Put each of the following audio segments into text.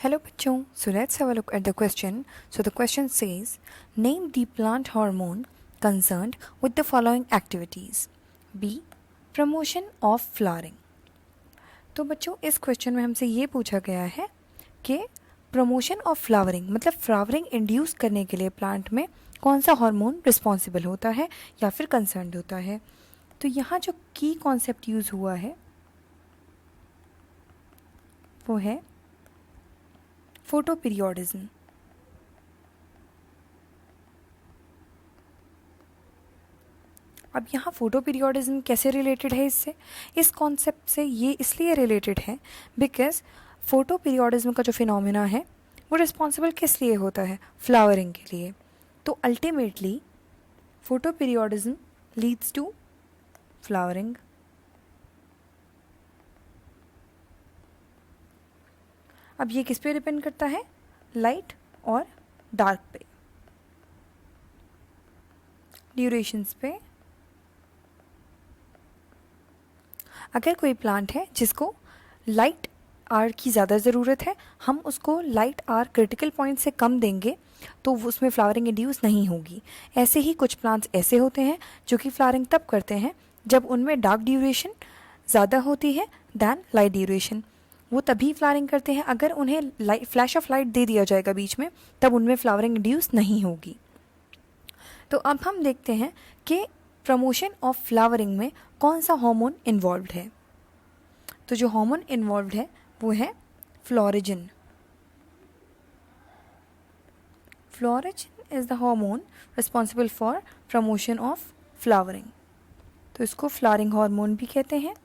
Hello बच्चों, so let's have a look at the question. So the question says, name the plant hormone concerned with the following activities. B. Promotion of flowering. तो बच्चों इस question में हमसे ये पूछा गया है कि प्रमोशन ऑफ फ्लावरिंग मतलब फ्लावरिंग इंड्यूस करने के लिए प्लांट में कौन सा हार्मोन रिस्पॉन्सिबल होता है या फिर कंसर्न्ड होता है. तो यहाँ जो की कॉन्सेप्ट यूज़ हुआ है वो है फोटोपीरियोडिज्म. अब यहाँ फोटोपीरियोडिज्म कैसे रिलेटेड है इससे, इस कॉन्सेप्ट से ये इसलिए रिलेटेड है बिकॉज फोटोपीरियोडिज्म का जो फिनोमिना है वो रिस्पॉन्सिबल किस लिए होता है, फ्लावरिंग के लिए. तो ultimately photoperiodism leads to flowering. अब ये किस पे डिपेंड करता है, लाइट और डार्क पे, ड्यूरेशंस पे. अगर कोई प्लांट है जिसको लाइट आर की ज़्यादा ज़रूरत है, हम उसको लाइट आर क्रिटिकल पॉइंट से कम देंगे तो उसमें फ्लावरिंग इंड्यूस नहीं होगी. ऐसे ही कुछ प्लांट्स ऐसे होते हैं जो कि फ्लावरिंग तब करते हैं जब उनमें डार्क ड्यूरेशन ज़्यादा होती है दैन लाइट ड्यूरेशन. वो तभी फ्लावरिंग करते हैं अगर उन्हें फ्लैश ऑफ लाइट दे दिया जाएगा बीच में, तब उनमें फ्लावरिंग इंड्यूस नहीं होगी. तो अब हम देखते हैं कि प्रमोशन ऑफ फ्लावरिंग में कौन सा हार्मोन इन्वॉल्व्ड है. तो जो हार्मोन इन्वॉल्व्ड है वो है florigen. Florigen is the hormone responsible for promotion of flowering. तो इसको फ्लावरिंग हार्मोन भी कहते हैं.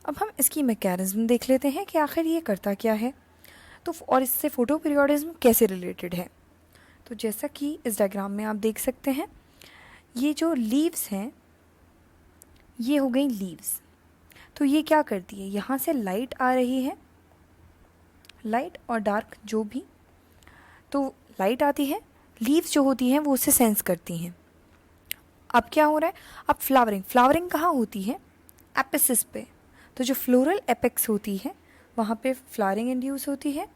अब हम इसकी मैकेनिज्म देख लेते हैं कि आखिर ये करता क्या है तो और इससे फोटोपीरियोडिज्म कैसे रिलेटेड है. तो जैसा कि इस डायग्राम में आप देख सकते हैं, ये जो लीव्स हैं ये हो गई लीव्स. तो ये क्या करती है, यहाँ से लाइट आ रही है, लाइट और डार्क जो भी, तो लाइट आती है, लीव्स जो होती हैं वो उससे सेंस करती हैं. अब क्या हो रहा है, अब फ्लावरिंग कहाँ होती है, एपिसिस पे. तो जो फ्लोरल एपेक्स होती है वहाँ पे फ्लावरिंग इंड्यूस होती है,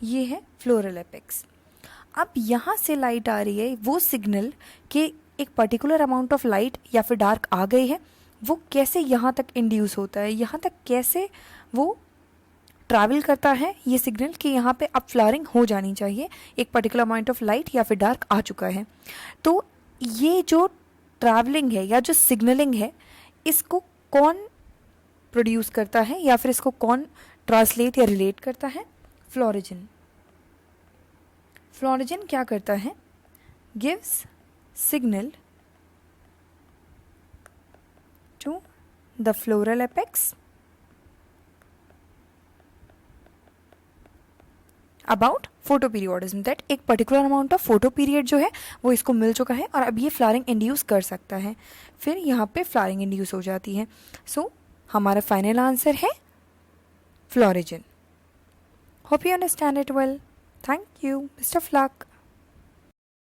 ये है फ्लोरल एपेक्स. अब यहाँ से लाइट आ रही है, वो सिग्नल कि एक पर्टिकुलर अमाउंट ऑफ लाइट या फिर डार्क आ गई है, वो कैसे यहाँ तक इंड्यूस होता है, यहाँ तक कैसे वो ट्रैवल करता है ये सिग्नल कि यहाँ पे अब फ्लावरिंग हो जानी चाहिए, एक पर्टिकुलर अमाउंट ऑफ लाइट या फिर डार्क आ चुका है. तो ये जो ट्रैवलिंग है या जो सिग्नलिंग है, इसको कौन प्रोड्यूस करता है या फिर इसको कौन ट्रांसलेट या रिलेट करता है, फ्लोरिजिन. फ्लोरिजिन क्या करता है, gives signal to the floral apex about photoperiodism, that एक particular amount of photoperiod जो है वो इसको मिल चुका है और अब ये फ्लावरिंग इंड्यूस कर सकता है. फिर यहाँ पे फ्लावरिंग इंड्यूस हो जाती है. सो हमारा फाइनल आंसर है phlorizin. Hope you understand it well. Thank you. Best of luck.